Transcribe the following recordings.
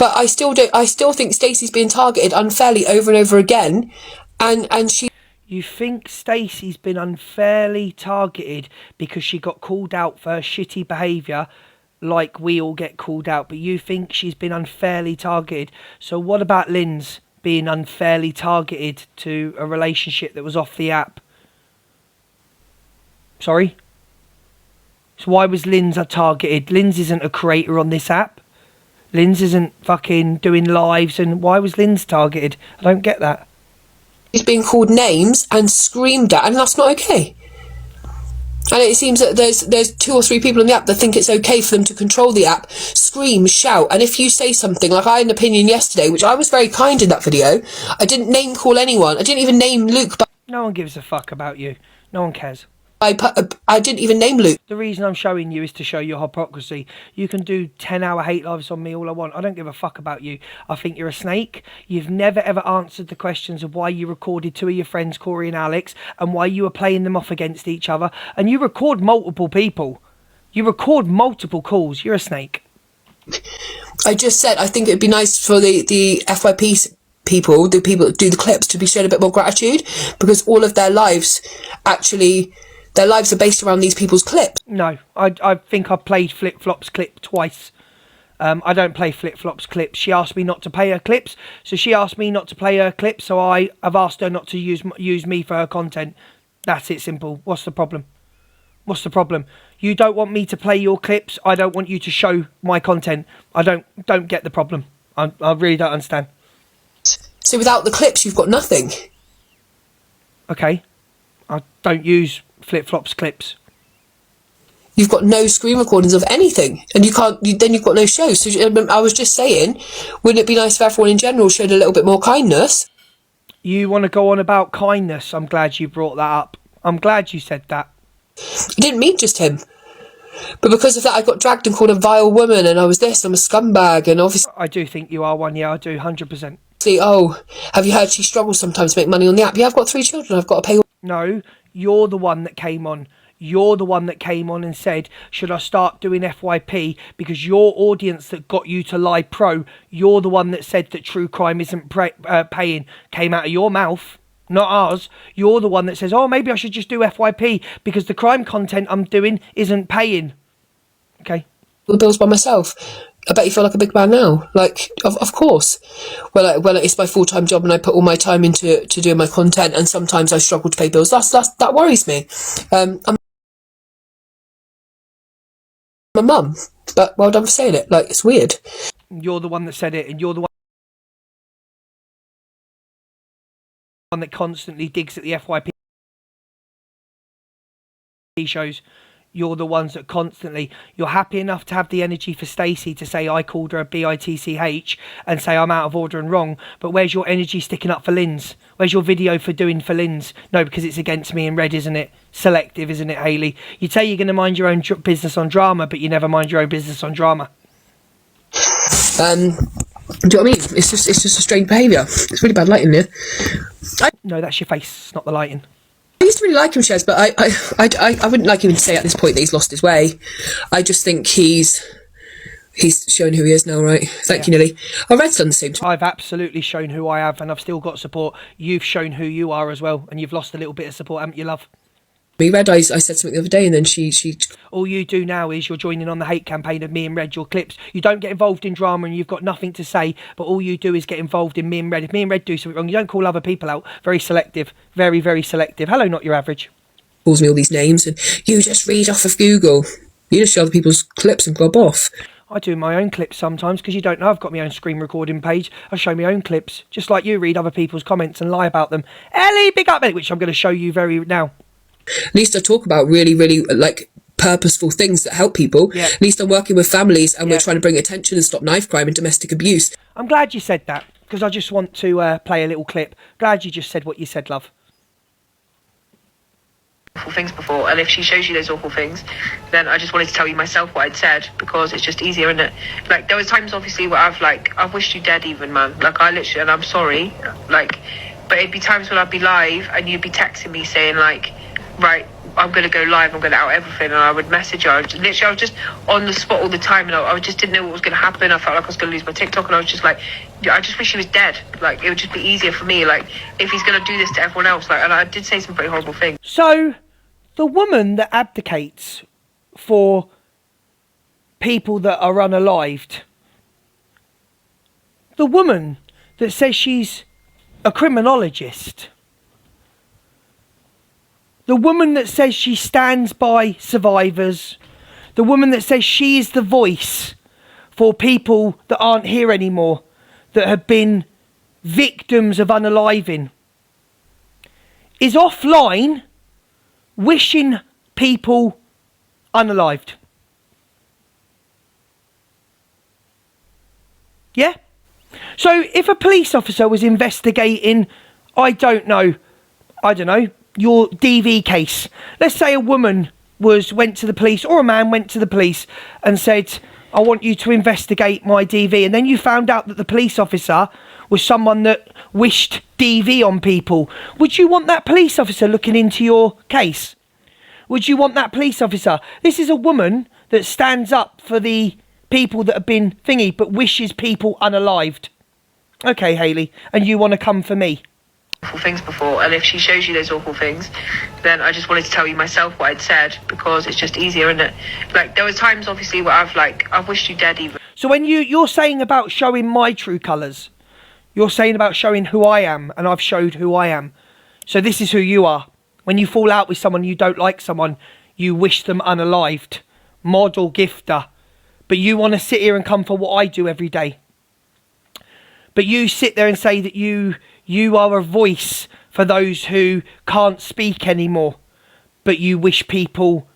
but I still think Stacey's being targeted unfairly over and over again, and she. You think Stacey's been unfairly targeted because she got called out for her shitty behaviour, like we all get called out, but you think she's been unfairly targeted. So what about Lynn's being unfairly targeted to a relationship that was off the app? Sorry? So why was Lynn's targeted? Lynn's isn't a creator on this app. Lynn's isn't fucking doing lives, and why was Lynn's targeted? I don't get that. She's being called names and screamed at, and that's not okay. And it seems that there's 2 or 3 people on the app that think it's okay for them to control the app, scream, shout, and if you say something, like I had an opinion yesterday, which I was very kind in that video, I didn't name call anyone, I didn't even name Luke. But no one gives a fuck about you. No one cares. I didn't even name Luke. The reason I'm showing you is to show your hypocrisy. You can do 10-hour hate lives on me all I want. I don't give a fuck about you. I think you're a snake. You've never ever answered the questions of why you recorded 2 of your friends, Corey and Alex, and why you were playing them off against each other. And you record multiple people. You record multiple calls. You're a snake. I just said I think it'd be nice for the FYP people, the people that do the clips, to be shown a bit more gratitude, because all of their lives are based around these people's clips. No, I think I played Flip Flop's clip twice. I don't play Flip Flop's clips. She asked me not to play her clips, so she asked me not to play her clips, so I have asked her not to use me for her content. That's it, simple. What's the problem? What's the problem? You don't want me to play your clips. I don't want you to show my content. I don't get the problem. I really don't understand. So without the clips, you've got nothing. Okay. I don't use Flip Flop's clips. You've got no screen recordings of anything, and then you've got no show. So I was just saying, wouldn't it be nice if everyone in general showed a little bit more kindness? You want to go on about kindness? I'm glad you brought that up. I'm glad you said that. I didn't mean just him, but because of that, I got dragged and called a vile woman, and I was this, I'm a scumbag, and obviously I do think you are one. Yeah, I do, 100%. Oh, have you heard she struggles sometimes to make money on the app? Yeah, I've got 3 children. I've got to pay. No, you're the one that came on. You're the one that came on and said, should I start doing FYP? Because your audience that got you to Lie Pro, you're the one that said that true crime isn't paying. Came out of your mouth, not ours. You're the one that says, oh, maybe I should just do FYP because the crime content I'm doing isn't paying. Okay. The bills by myself. I bet you feel like a big man now. Like, of course. Well, it's my full-time job and I put all my time into doing my content, and sometimes I struggle to pay bills. That worries me. I'm a mum, but well done for saying it. Like, it's weird. You're the one that said it, and you're the one that constantly digs at the FYP shows. You're the ones that constantly, you're happy enough to have the energy for Stacey to say I called her a bitch and say I'm out of order and wrong, but where's your energy sticking up for Lynn's? Where's your video for doing for Lynn's? No, because it's against me and Red, isn't it? Selective, isn't it, Hayley? You say you're going to mind your own business on drama, but you never mind your own business on drama. Do you know what I mean? It's just a strange behaviour. It's really bad lighting there. No, that's your face, not the lighting. I used to really like him, Shez, but I wouldn't like him to say at this point that he's lost his way. I just think he's shown who he is now, right? Thank you, Nilly. Red's done the same. I've absolutely shown who I have, and I've still got support. You've shown who you are as well, and you've lost a little bit of support, haven't you, love? Red, I said something the other day, and then she... All you do now is you're joining on the hate campaign of me and Red, your clips. You don't get involved in drama and you've got nothing to say, but all you do is get involved in me and Red. If me and Red do something wrong, you don't call other people out. Very selective. Very, very selective. Hello, not your average. Calls me all these names, and you just read off of Google. You just show other people's clips and gob off. I do my own clips sometimes, because you don't know I've got my own screen recording page. I show my own clips, just like you read other people's comments and lie about them. Ellie, big up, which I'm going to show you very now. At least I talk about really, really, like, purposeful things that help people. Yeah. At least I'm working with families and we're trying to bring attention and stop knife crime and domestic abuse. I'm glad you said that, because I just want to play a little clip. Glad you just said what you said, love. Awful things before, and if she shows you those awful things, then I just wanted to tell you myself what I'd said, because it's just easier, isn't it? Like, there was times obviously where I've wished you dead even, man. Like, I literally, and I'm sorry, like, but it'd be times when I'd be live and you'd be texting me saying like, right, I'm going to go live, I'm going to out everything, and I would message her. I was just on the spot all the time, and I just didn't know what was going to happen. I felt like I was going to lose my TikTok, and I was just like, I just wish he was dead. Like, it would just be easier for me, like, if he's going to do this to everyone else. Like, and I did say some pretty horrible things. So, the woman that abdicates for people that are unalived, the woman that says she's a criminologist, the woman that says she stands by survivors, the woman that says she is the voice for people that aren't here anymore, that have been victims of unaliving, is offline wishing people unalived. Yeah? So if a police officer was investigating, I don't know, your DV case. Let's say a woman went to the police, or a man went to the police and said, I want you to investigate my DV. And then you found out that the police officer was someone that wished DV on people. Would you want that police officer looking into your case? Would you want that police officer? This is a woman that stands up for the people that have been thingy, but wishes people unalived. Okay, Hayley, and you want to come for me? Awful things before, and if she shows you those awful things, then I just wanted to tell you myself what I'd said, because it's just easier, isn't it? Like, there was times obviously where I've wished you dead even. So when you're saying about showing my true colours, you're saying about showing who I am, and I've showed who I am. So this is who you are. When you fall out with someone, you don't like someone, you wish them unalived, model gifter, but you want to sit here and come for what I do every day. But you sit there and say that you are a voice for those who can't speak anymore, but you wish people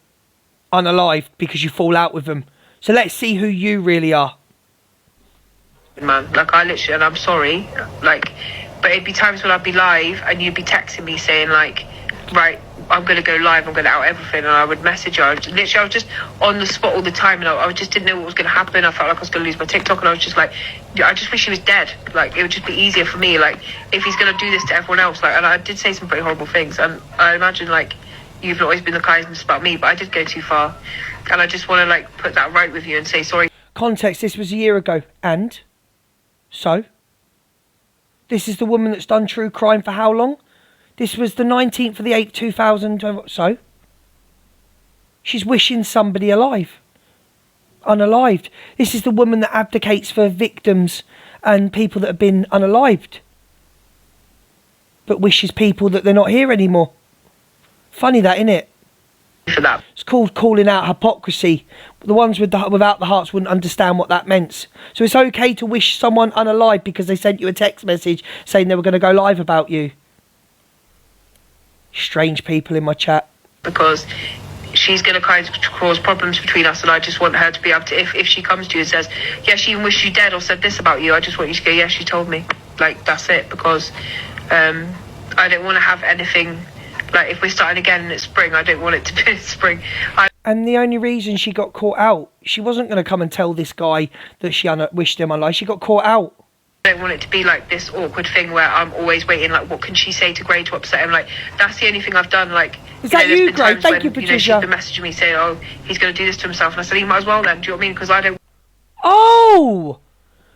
unalived because you fall out with them. So let's see who you really are. Man, like, I literally, and I'm sorry, like, but it'd be times when I'd be live and you'd be texting me saying like, right, I'm going to go live, I'm going to out everything, and I would message her. I was just on the spot all the time, and I just didn't know what was going to happen. I felt like I was going to lose my TikTok, and I was just like, I just wish he was dead. Like, it would just be easier for me, like, if he's going to do this to everyone else. Like, and I did say some pretty horrible things, and I imagine, like, you've not always been the kindness about me, but I did go too far, and I just want to, like, put that right with you and say sorry. Context, this was a year ago, and? So? This is the woman that's done true crime for how long? This was the 19th of the 8th, 2000. So? She's wishing somebody alive. Unalived. This is the woman that abdicates for victims and people that have been unalived, but wishes people that they're not here anymore. Funny that, innit? For that. It's called calling out hypocrisy. The ones without the hearts wouldn't understand what that meant. So it's okay to wish someone unalive because they sent you a text message saying they were going to go live about you. Strange people in my chat. Because she's going to kind of cause problems between us, and I just want her to be able to, if she comes to you and says, yeah, she even wished you dead or said this about you, I just want you to go, yeah, she told me. Like, that's it, because I don't want to have anything, like, if we're starting again and it's spring, I don't want it to be spring. And the only reason she got caught out, she wasn't going to come and tell this guy that she wished him unalive. She got caught out. I don't want it to be like this awkward thing where I'm always waiting, like, what can she say to Gray to upset him? Like, that's the only thing I've done. Like, is that you, Gray? Thank you, Patricia. She's been messaging me saying, oh, he's going to do this to himself, and I said, he might as well then. Do you know what I mean? Because I don't. Oh,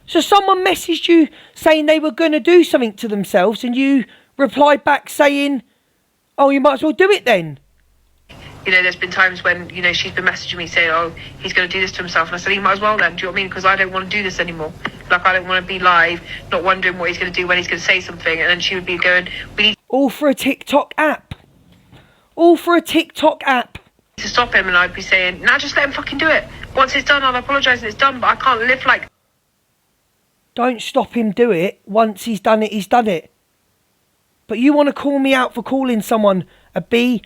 so someone messaged you saying they were going to do something to themselves, and you replied back saying, oh, you might as well do it then. You know, there's been times when, you know, she's been messaging me saying, oh, he's going to do this to himself. And I said, he might as well then. Do you know what I mean? Because I don't want to do this anymore. Like, I don't want to be live, not wondering what he's going to do when he's going to say something. And then she would be going, we need all for a TikTok app. All for a TikTok app. to stop him. And I'd be saying, nah, just let him fucking do it. Once it's done, I'll apologise and it's done. But I can't live like... Don't stop him do it. Once he's done it, he's done it. But you want to call me out for calling someone a bitch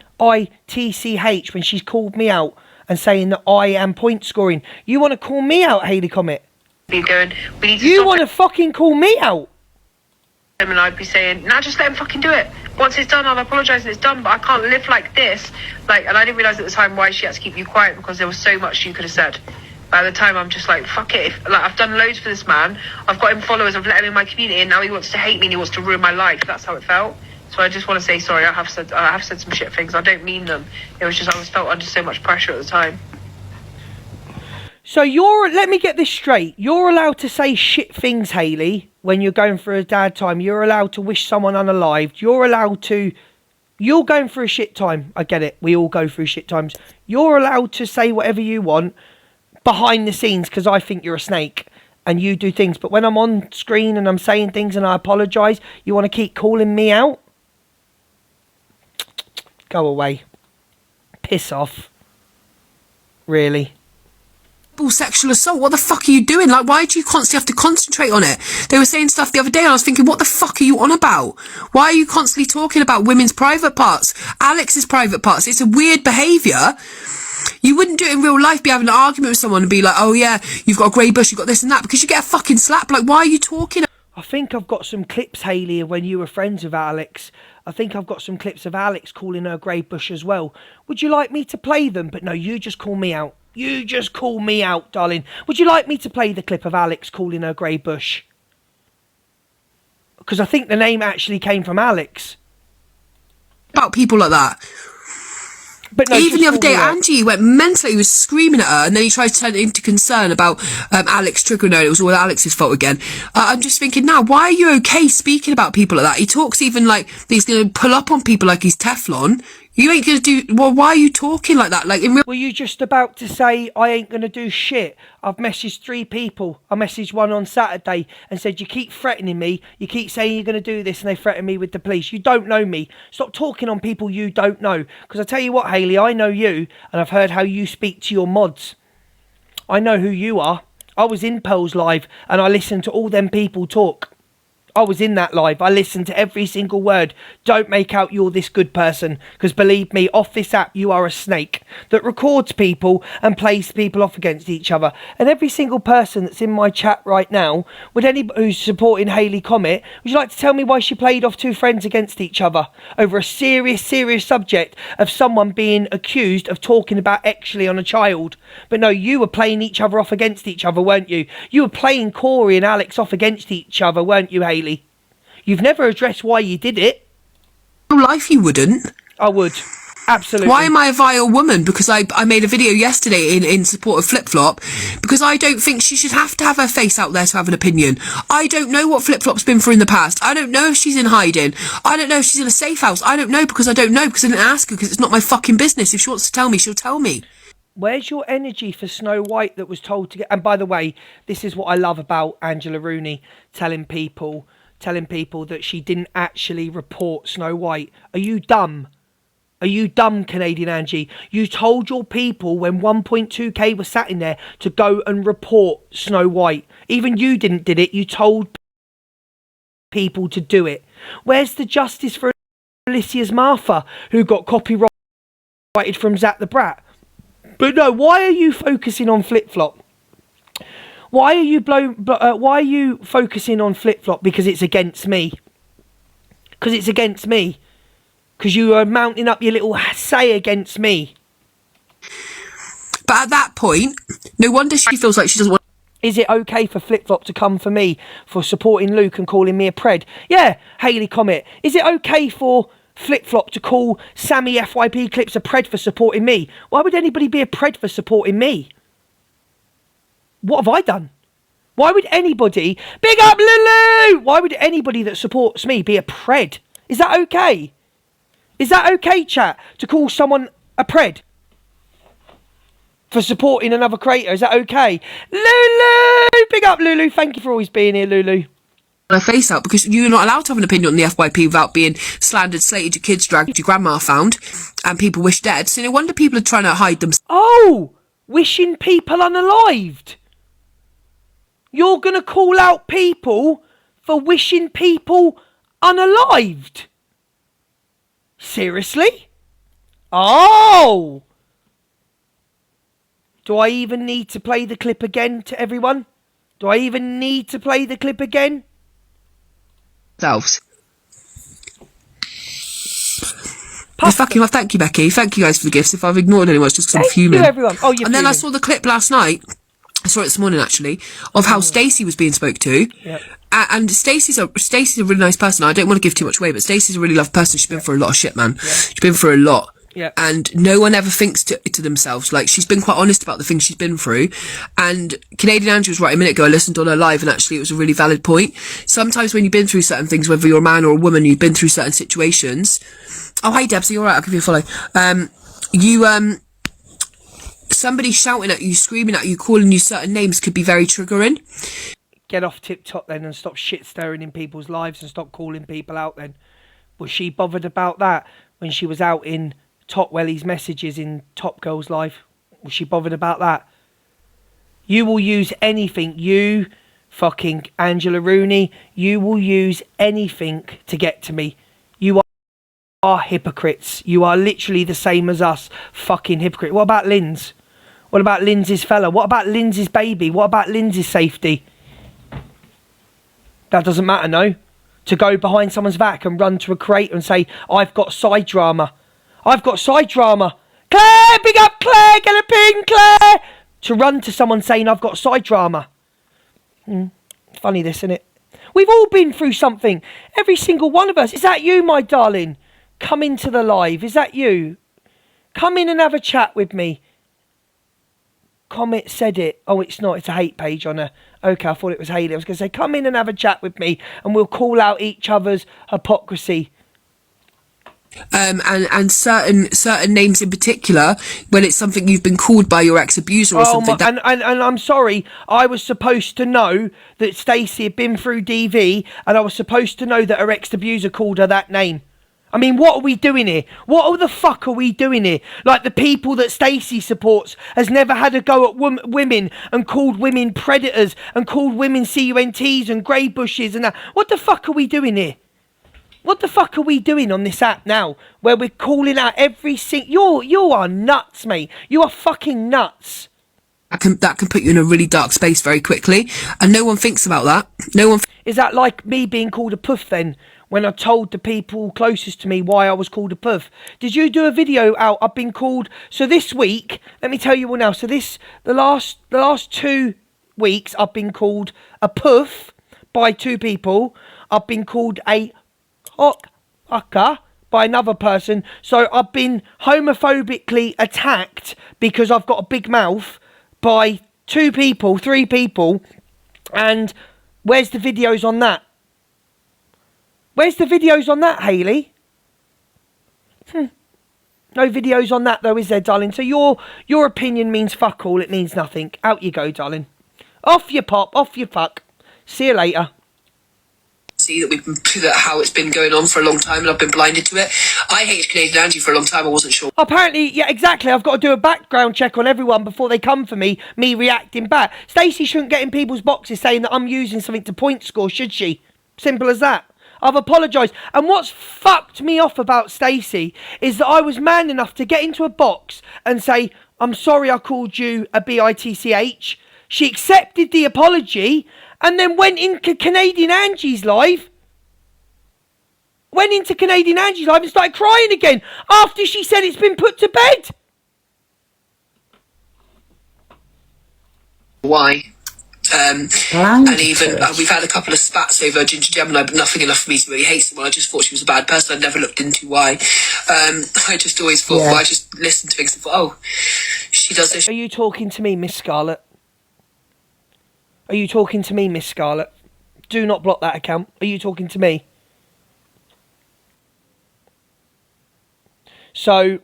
when she's called me out and saying that I am point scoring. You want to call me out, Hayley Comet? Be going, we need to you stop want to fucking call me out? him. And I'd be saying, nah, just let him fucking do it. Once it's done, I'll apologise and it's done. But I can't live like this. Like, and I didn't realise at the time why she had to keep you quiet, because there was so much you could have said. By the time, I'm just like, fuck it. Like, I've done loads for this man. I've got him followers. I've let him in my community, and now he wants to hate me and he wants to ruin my life. That's how it felt. So I just want to say sorry. I have said some shit things. I don't mean them. It was just I was felt under so much pressure at the time. So let me get this straight. You're allowed to say shit things, Hayley, when you're going through a dad time. You're allowed to wish someone unalived. You're going through a shit time. I get it. We all go through shit times. You're allowed to say whatever you want behind the scenes because I think you're a snake and you do things. But when I'm on screen and I'm saying things and I apologise, you want to keep calling me out? Go away. Piss off. Really? Sexual assault, what the fuck are you doing? Like, why do you constantly have to concentrate on it? They were saying stuff the other day and I was thinking, what the fuck are you on about? Why are you constantly talking about women's private parts, Alex's private parts? It's a weird behaviour. You wouldn't do it in real life, be having an argument with someone and be like, oh yeah, you've got a grey bush, you've got this and that, because you get a fucking slap. Like, why are you talking? I think I've got some clips, Hayley, of when you were friends with Alex. I think I've got some clips of Alex calling her grey bush as well. Would you like me to play them? But no, you just call me out. You just call me out, darling. Would you like me to play the clip of Alex calling her grey bush? Because I think the name actually came from Alex. About people like that. But no, even the other day, Angie went mental. He was screaming at her, and then he tried to turn it into concern about Alex triggering her. It was all Alex's fault again. I'm just thinking now, why are you okay speaking about people like that? He talks even like he's going to pull up on people like he's Teflon. You ain't going to do... Well, why are you talking like that? Like in real... Were you just about to say, I ain't going to do shit? I've messaged 3 people. I messaged one on Saturday and said, you keep threatening me. You keep saying you're going to do this and they threaten me with the police. You don't know me. Stop talking on people you don't know. Because I tell you what, Hayley, I know you and I've heard how you speak to your mods. I know who you are. I was in Pearl's live and I listened to all them people talk. I was in that live. I listened to every single word. Don't make out you're this good person. Because believe me, off this app, you are a snake that records people and plays people off against each other. And every single person that's in my chat right now, would anybody who's supporting Hayley Comet, would you like to tell me why she played off 2 friends against each other over a serious subject of someone being accused of talking about actually on a child? But no, you were playing each other off against each other, weren't you? You were playing Corey and Alex off against each other, weren't you, Hayley? You've never addressed why you did it. In real life, you wouldn't. I would. Absolutely. Why am I a vile woman? Because I made a video yesterday in support of Flip Flop, because I don't think she should have to have her face out there to have an opinion. I don't know what Flip Flop's been through in the past. I don't know if she's in hiding. I don't know if she's in a safe house. I don't know because I don't know, because I didn't ask her, because it's not my fucking business. If she wants to tell me, she'll tell me. Where's your energy for Snow White that was told to get... And by the way, this is what I love about Angela Rooney, telling people that she didn't actually report Snow White. Are you dumb? Are you dumb, Canadian Angie? You told your people when 1.2k was sat in there to go and report Snow White. Even you did it. You told people to do it. Where's the justice for Alicia's Martha, who got copyrighted from Zach the Brat? But no, why are you focusing on Flip Flop? Why are you focusing on Flip Flop? Because it's against me. Because it's against me. Because you are mounting up your little say against me. But at that point, no wonder she feels like she doesn't want... Is it okay for Flip Flop to come for me for supporting Luke and calling me a pred? Yeah, Hayley Comet. Is it okay for Flip Flop to call Sammy FYP Clips a pred for supporting me? Why would anybody be a pred for supporting me? What have I done? Why would anybody... Big up Lulu! Why would anybody that supports me be a pred? Is that okay? Is that okay, chat, to call someone a pred for supporting another creator? Is that okay? Lulu! Big up Lulu. Thank you for always being here, Lulu. Her face out, because you're not allowed to have an opinion on the FYP without being slandered, slated, your kids dragged, your grandma found, and people wish dead. So no wonder people are trying to hide them. Oh! Wishing people unalived. You're going to call out people for wishing people unalived? Seriously? Oh! Do I even need to play the clip again to everyone? Do I even need to play the clip again? Themselves. Fucking well, thank you, Becky. Thank you guys for the gifts. If I've ignored anyone, it's just because I'm fuming. Thank you, everyone. Oh, you're and then I fuming. saw the clip last night I saw it this morning actually, of how Stacey was being spoke to. Yep. And Stacey's a really nice person. I don't want to give too much away, but Stacey's a really lovely person. She's been through a lot of shit, man. She's been through a lot. Yeah. And no one ever thinks to themselves. Like, she's been quite honest about the things she's been through. And Canadian Angie was right a minute ago. I listened on her live, and actually it was a really valid point. Sometimes when you've been through certain things, whether you're a man or a woman, you've been through certain situations. Oh, hi Debs, are you alright? I'll give you a follow. Somebody shouting at you, screaming at you, calling you certain names could be very triggering. Get off TikTok then and stop shit stirring in people's lives and stop calling people out then. Was she bothered about that when she was out in Top Welly's messages in Top Girl's live? Was she bothered about that? You will use anything, you fucking Angela Rooney, you will use anything to get to me. You are hypocrites. You are literally the same as us, fucking hypocrite. What about Linz? What about Lindsay's fella? What about Lindsay's baby? What about Lindsay's safety? That doesn't matter, no? To go behind someone's back and run to a creator and say, I've got side drama. I've got side drama. Claire, big up Claire, get a ping, Claire. To run to someone saying, I've got side drama. Funny this, isn't it? We've all been through something. Every single one of us. Is that you, my darling? Come into the live. Is that you? Come in and have a chat with me. Comet said it. Oh, it's not. It's a hate page on a... Okay, I thought it was Hayley. I was going to say, come in and have a chat with me and we'll call out each other's hypocrisy. And certain names in particular, when it's something you've been called by your ex-abuser or something. And I'm sorry, I was supposed to know that Stacey had been through DV and I was supposed to know that her ex-abuser called her that name. I mean, what are we doing here? What the fuck are we doing here? Like, the people that Stacey supports has never had a go at women and called women predators and called women CUNTs and grey bushes and that. What the fuck are we doing here? What the fuck are we doing on this app now where we're calling out every single... You are nuts, mate. You are fucking nuts. That can put you in a really dark space very quickly, and no one thinks about that. No one... Is that like me being called a puff then? When I told the people closest to me why I was called a puff. Did you do a video out? I've been called... So this week, let me tell you all now. So the last 2 weeks, I've been called a puff by 2 people. I've been called a cockfucker by another person. So I've been homophobically attacked because I've got a big mouth by 2 people, 3 people. And where's the videos on that? Where's the videos on that, Hayley? No videos on that, though, is there, darling? So your opinion means fuck all. It means nothing. Out you go, darling. Off you pop. Off you fuck. See you later. See that we've been through how it's been going on for a long time, and I've been blinded to it. I hated Canadian Angie for a long time. I wasn't sure. Apparently, yeah, exactly. I've got to do a background check on everyone before they come for me reacting back. Stacey shouldn't get in people's boxes saying that I'm using something to point score, should she? Simple as that. I've apologised. And what's fucked me off about Stacey is that I was man enough to get into a box and say, I'm sorry I called you a bitch. She accepted the apology and then went into Canadian Angie's live. And started crying again after she said it's been put to bed. Why? And even we've had a couple of spats over Ginger Gemini, but nothing enough for me to really hate someone. I just thought she was a bad person. I never looked into why. I just always thought, well, I just listened to things and thought, oh, she does this. Are you talking to me, Miss Scarlett? Are you talking to me, Miss Scarlett? Do not block that account. Are you talking to me? So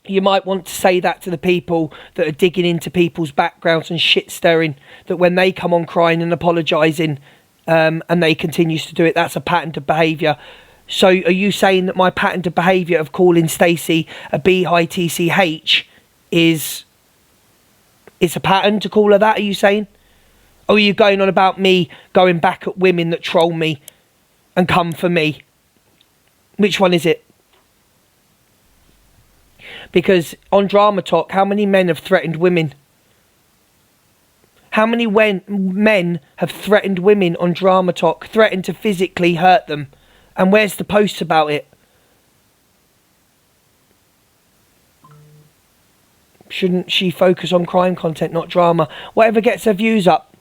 you might want to say that to the people that are digging into people's backgrounds and shit stirring, that when they come on crying and apologising and they continues to do it, that's a pattern of behaviour. So are you saying that my pattern of behaviour of calling Stacey a bitch is a pattern to call her that, are you saying? Or are you going on about me going back at women that troll me and come for me? Which one is it? Because on Drama Talk, how many men have threatened women? How many men have threatened women on Drama Talk, threatened to physically hurt them? And where's the posts about it? Shouldn't she focus on crime content, not drama? Whatever gets her views up.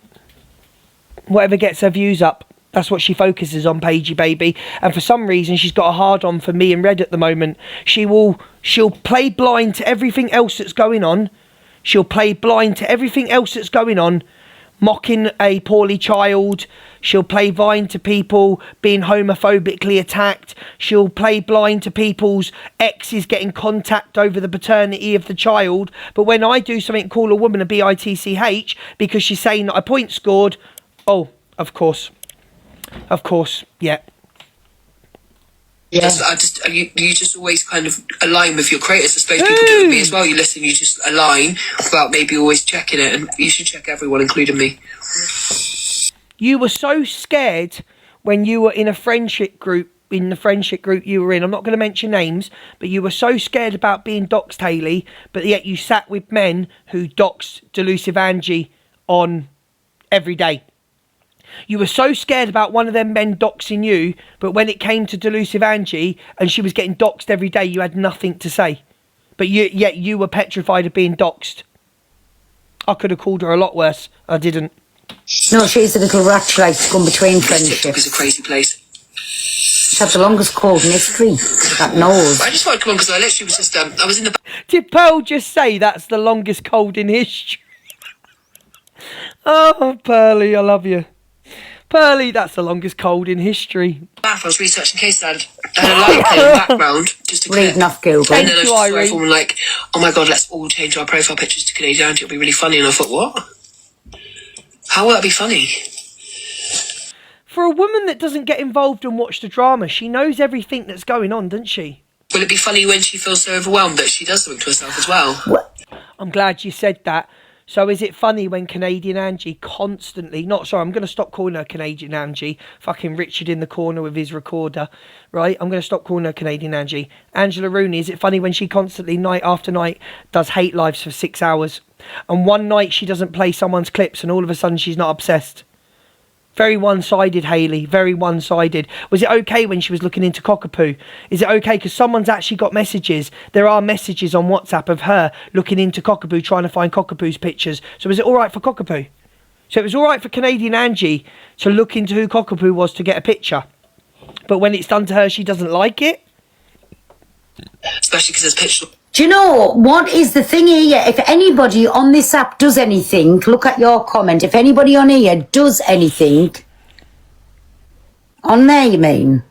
Whatever gets her views up. That's what she focuses on, Paigey baby. And for some reason, she's got a hard on for me and Red at the moment. She'll play blind to everything else that's going on. She'll play blind to everything else that's going on. Mocking a poorly child. She'll play blind to people being homophobically attacked. She'll play blind to people's exes getting contact over the paternity of the child. But when I do something, call a woman a bitch because she's saying that I point scored, oh, of course. Of course, yeah. Yeah. You just always kind of align with your creators. I suppose people do with me as well. You listen, you just align without maybe always checking it. And you should check everyone, including me. You were so scared when you were in a friendship group, in the friendship group you were in. I'm not going to mention names, but you were so scared about being doxed, Hayley, but yet you sat with men who doxed Delusive Angie on every day. You were so scared about one of them men doxing you, but when it came to Delusive Angie and she was getting doxed every day, you had nothing to say. But yet you were petrified of being doxed. I could have called her a lot worse. I didn't. No, she's a little rat she likes to go in between friendships. TikTok is a crazy place. She had the longest cold in history. That nose. I just wanted to come on because I literally was just, I was in the... Did Pearl just say that's the longest cold in history? Oh, Pearly, I love you. Pearly, that's the longest cold in history. I was researching case study. I had a light playing in the background, just to reading off Google. And then I Thank you, saw Irene. everyone like, oh my god, let's all change our profile pictures to Canadian Auntie, it'll be really funny. And I thought, what? How will that be funny? For a woman that doesn't get involved and watch the drama, she knows everything that's going on, doesn't she? Will it be funny when she feels so overwhelmed that she does something to herself as well? I'm glad you said that. So is it funny when Canadian Angie constantly... I'm going to stop calling her Canadian Angie. Fucking Richard in the corner with his recorder. Right? I'm going to stop calling her Canadian Angie. Angela Rooney, is it funny when she constantly, night after night, does hate lives for 6 hours? And one night she doesn't play someone's clips and all of a sudden she's not obsessed? Very one-sided, Hayley. Very one-sided. Was it okay when she was looking into Cockapoo? Is it okay? Because someone's actually got messages. There are messages on WhatsApp of her looking into Cockapoo, trying to find Cockapoo's pictures. So was it all right for Cockapoo? So it was all right for Canadian Angie to look into who Cockapoo was to get a picture. But when it's done to her, she doesn't like it? Especially because there's pictures... Do you know what is the thing here? If anybody on this app does anything, look at your comment. If anybody on here does anything, on there you mean?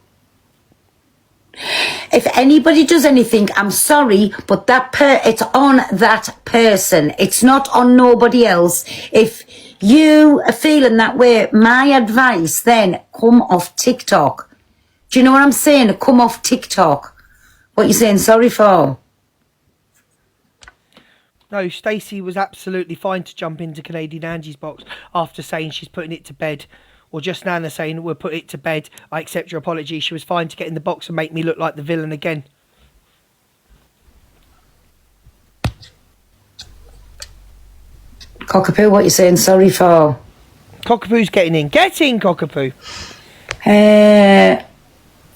If anybody does anything, I'm sorry, but it's on that person. It's not on nobody else. If you are feeling that way, my advice then, come off TikTok. Do you know what I'm saying? Come off TikTok. What you saying sorry for? No, Stacey was absolutely fine to jump into Canadian Angie's box after saying she's putting it to bed. Or just Nana saying, we'll put it to bed. I accept your apology. She was fine to get in the box and make me look like the villain again. Cockapoo, what you saying sorry for? Cockapoo's getting in. Get in, Cockapoo.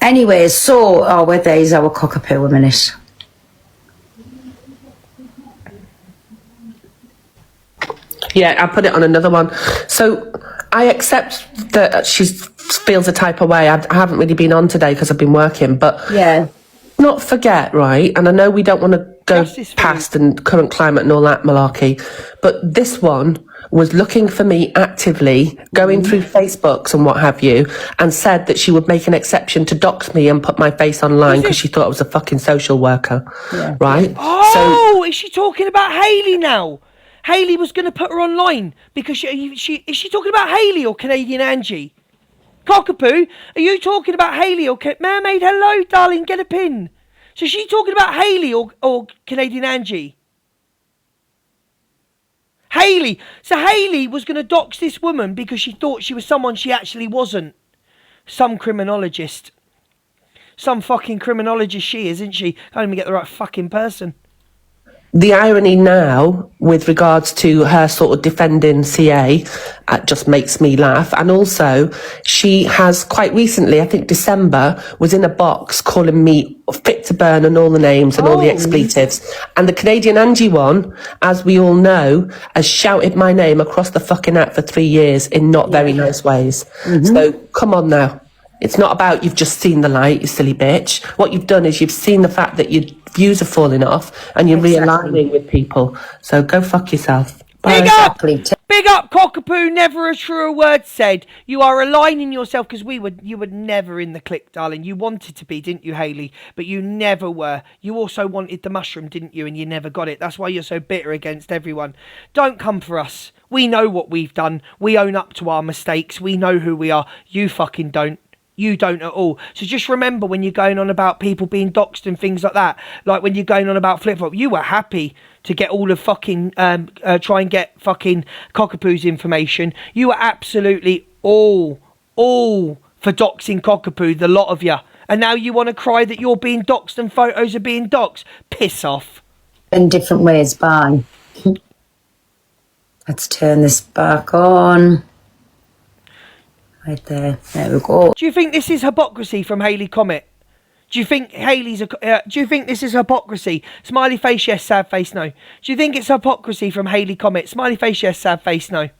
Anyways, where there is our Cockapoo a minute. Yeah, I put it on another one. So I accept that she feels a type of way. I haven't really been on today because I've been working, but Yeah. not forget, right? And I know we don't want to go Justice for past and current climate and all that malarkey, but this one was looking for me actively, going through Facebooks and what have you, and said that she would make an exception to dox me and put my face online because she thought I was a fucking social worker, right? Oh, is she talking about Hayley now? Hayley was going to put her online because is she talking about Hayley or Canadian Angie? Cockapoo, are you talking about Hayley or Mermaid? Hello, darling, get a pin. So is she talking about Hayley or Canadian Angie? Hayley. So Hayley was going to dox this woman because she thought she was someone she actually wasn't. Some criminologist. Some fucking criminologist she is, isn't she? Can't even get the right fucking person. the irony now with regards to her sort of defending CA just makes me laugh. And also, she has quite recently, I think December, was in a box calling me fit to burn and all the names and all the expletives. And the Canadian Angie one, as we all know, has shouted my name across the fucking app for 3 years in not very nice ways. So come on now. It's not about you've just seen the light, you silly bitch. What you've done is you've seen the fact that your views are falling off and you're realigning with people. So go fuck yourself. Bye. Big up! Big up, Cockapoo, never a truer word said. You are aligning yourself, because you were never in the clique, darling. You wanted to be, didn't you, Hayley? But you never were. You also wanted the mushroom, didn't you? And you never got it. That's why you're so bitter against everyone. Don't come for us. We know what we've done. We own up to our mistakes. We know who we are. You fucking don't. You don't at all. So just remember when you're going on about people being doxed and things like that, like when you're going on about Flip Flop, you were happy to get all of fucking, try and get fucking Cockapoo's information. You were absolutely all for doxing Cockapoo, the lot of you. And now you want to cry that you're being doxed and photos are being doxed. Piss off. In different ways, bye. Let's turn this back on. Right there. There we go. Do you think this is hypocrisy from Hayley Comet? Do you think do you think this is hypocrisy? Smiley face, yes. Sad face, no. Do you think it's hypocrisy from Hayley Comet? Smiley face, yes. Sad face, no.